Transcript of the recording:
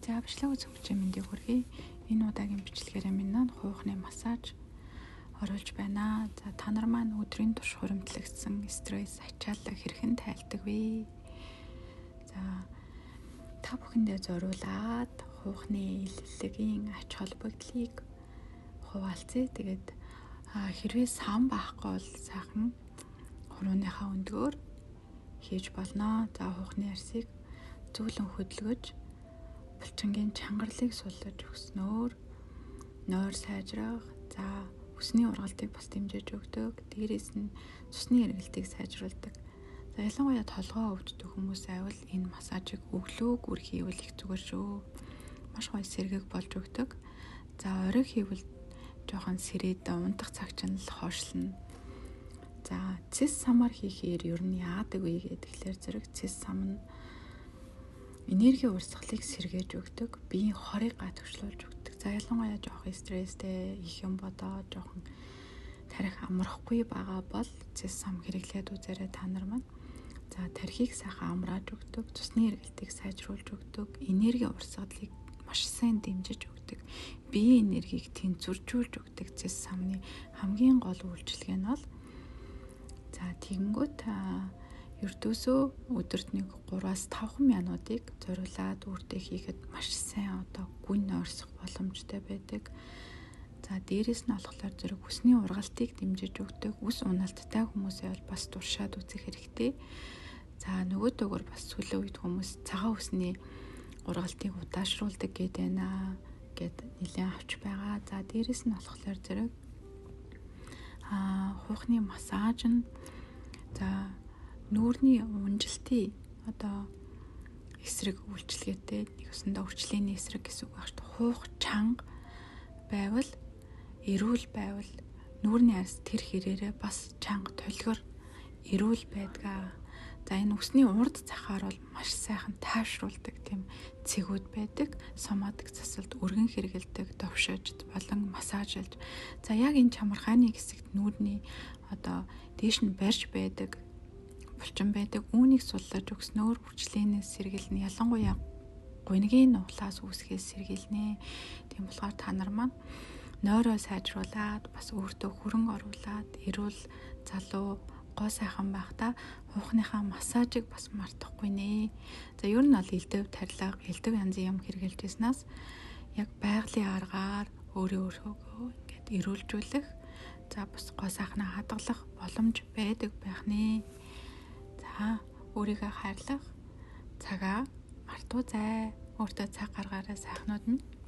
За бичлэг үзэгч мэндийг хүргэе. Энэ удаагийн бичлэгээр минь хуухны массаж оруулж байна. За та нар маань өдрийн турш хуримтлагдсан стресс, ачаалал хэрхэн тайлдаг вэ? За та бүхэндээ зориулаад хуухны илэрлийн ач холбогдлыг хуваалцъя. Тэгээд хэрвээ сан байхгүй бол сайхан хурууныхаа өндгөөр хийж болно. За хуухны арсыг зөөлөн хөдөлгөж булчингийн чангарлыг суллаж өгснөөр нойр сайжрах, за өсний ургалтыг бас дэмжиж өгдөг. Дээрээс нь цусны эргэлтийг сайжруулдаг. За ялангуяа толгоо өвддөг хүмүүс айвал энэ массажийг өглөөгөр хийвэл их зүгээр шүү. Маш гоё сэргийг болж өгдөг. За орой хийвэл жоохон сэрээд унтах цаг чинь л хоошлно. За цэс самар хийхээр ер нь яадаг вэ гэхээр зэрэг цэс сам нь энерги урсгалыг сэргээж өгдөг, биеийн хорыг гатгчлуулж өгдөг. За ялангуяа жоохон стресстэй их юм бодоод жоохон тарих амрахгүй байгаа бол цэс сам хэрэглээд үзээрэй та нар маань. За тархийг сайхан амрааж өгдөг, цусны эргэлтийг сайжруулж өгдөг, энерги урсгалыг маш сайн дэмжиж өгдөг, биеийн энергийг тэнцвэржүүлж өгдөг цэс самны хамгийн гол үйлчилгээ нь бол за тэгэнгүүт ердөөсөө өдөрт нэг 3-5 минутыг зориулаад үрдээ хийхэд маш сайн гүн ойрсох боломжтой байдаг. За дээрэс нь болохоор зэрэг өсний ургалтыг дэмжиж өгдөг. Үс уналттай хүмүүсээ бол бас туршаад үзэх хэрэгтэй. За нөгөөдөөгөр бас сүүлийн үед хүмүүс цагаан өсний ургалтыг удаашруулдаг гэдэг байна гэд нэлээд авч байгаа. За дээрэс нь болохоор зэрэг хуухны массаж нь за нүүрний унжилтын эсрэг үйлчилгээтэй нэг өсөндөө өвчлөлийн эсрэг гэсэн үг байна. Хуух чанга байвал эрүүл байвал нүүрний арс тэр хэрээрээ бас чанга толгор эрүүл байдгаа. За энэ өсний урд захаар бол маш сайхан тайвшруулдаг тийм цэгүүд байдаг. Соматик засалд өргөн хэргэлдэг, довшиж болон массажлж. За яг энэ чамархааны хэсэгт нүүрний дээш нь барьж байдаг булчин байдаг. Үүнийг суллаж өгснөөр хүчлээнээс сэргийлнэ. Ялангуяа гунигийн нуглаас үүсгээс сэргийлнэ. Тийм болохоор та нар маань нойроо сайжруулад бас өөртөө хөрөнгө оруулад эрүүл залуу гоо сайхан байхдаа хуухныхаа массажийг бас мартахгүй нэ. За ер нь бол элдэв тарилга, элдэв янзын юм хэрэгжилж яснаас яг байгалийн аргаар өөрийгөө ингээд эрүүлжүүлэх, за бас гоо сайхнаа хадгалах боломж байдаг байх нэ. За өөрийгөө хайрлах цагаа мартуу зай. Өөртөө цаг гаргаарай сайхнууд минь.